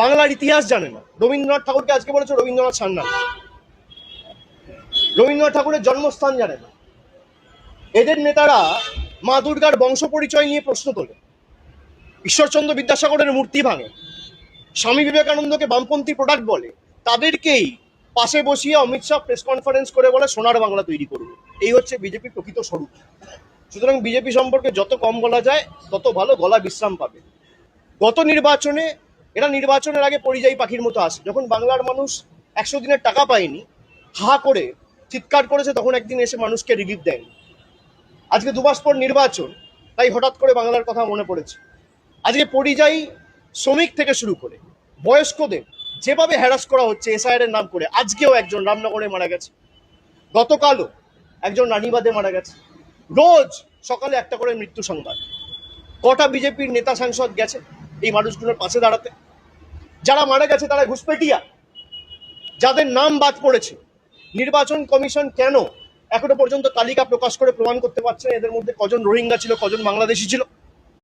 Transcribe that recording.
বাংলার ইতিহাস জানে না। রবীন্দ্রনাথ ঠাকুরকে আজকে বলেছে রবীন্দ্রনাথ সান্যাল, রবীন্দ্রনাথ ঠাকুরের জন্মস্থান জানে না। এদের নেতারা মা দুর্গার বংশ পরিচয় নিয়ে প্রশ্ন তোলে, ঈশ্বরচন্দ্র বিদ্যাসাগরের মূর্তি ভাঙে, স্বামী বিবেকানন্দকে বামপন্থী প্রোডাক্ট বলে, তাদেরকেই পাশে বসিয়ে অমিত শাহ প্রেস কনফারেন্স করে বলে সোনার বাংলা তৈরি করবে। এই হচ্ছে বিজেপির প্রকৃত স্বরূপ। সুতরাং বিজেপি সম্পর্কে যত কম বলা যায় তত ভালো, গলা বিশ্রাম পাবে। গত নির্বাচনে এরা নির্বাচনের আগে পরিযায়ী পাখির মতো আসে। যখন বাংলার মানুষ 100 দিনের টাকা পায়নি, হা করে চিৎকার করেছে, তখন একদিন এসে মানুষকে রিলিফ দেয়নি। আজকে 2 মাস পর নির্বাচন, তাই হঠাৎ করে বাংলার কথা মনে পড়েছে। আজকে পরিযায়ী শ্রমিক থেকে শুরু করে বয়স্কদের যেভাবে হ্যারাস করা হচ্ছে এসআইআর এর নাম করে, আজকেও একজন রামনগরে মারা গেছে, গতকালও একজন রানীবাদে মারা গেছে। রোজ সকালে একটা করে মৃত্যু সংবাদ। কটা বিজেপির নেতা সাংসদ গেছে এই মানুষগুলোর পাশে দাঁড়াতে? যারা মারা গেছে তারা ঘুষপেটিয়া, যাদের নাম বাদ পড়েছে নির্বাচন কমিশন কেন এখনো পর্যন্ত তালিকা প্রকাশ করে প্রমাণ করতে পারছে না এদের মধ্যে কজন রোহিঙ্গা ছিল, কজন বাংলাদেশি ছিল?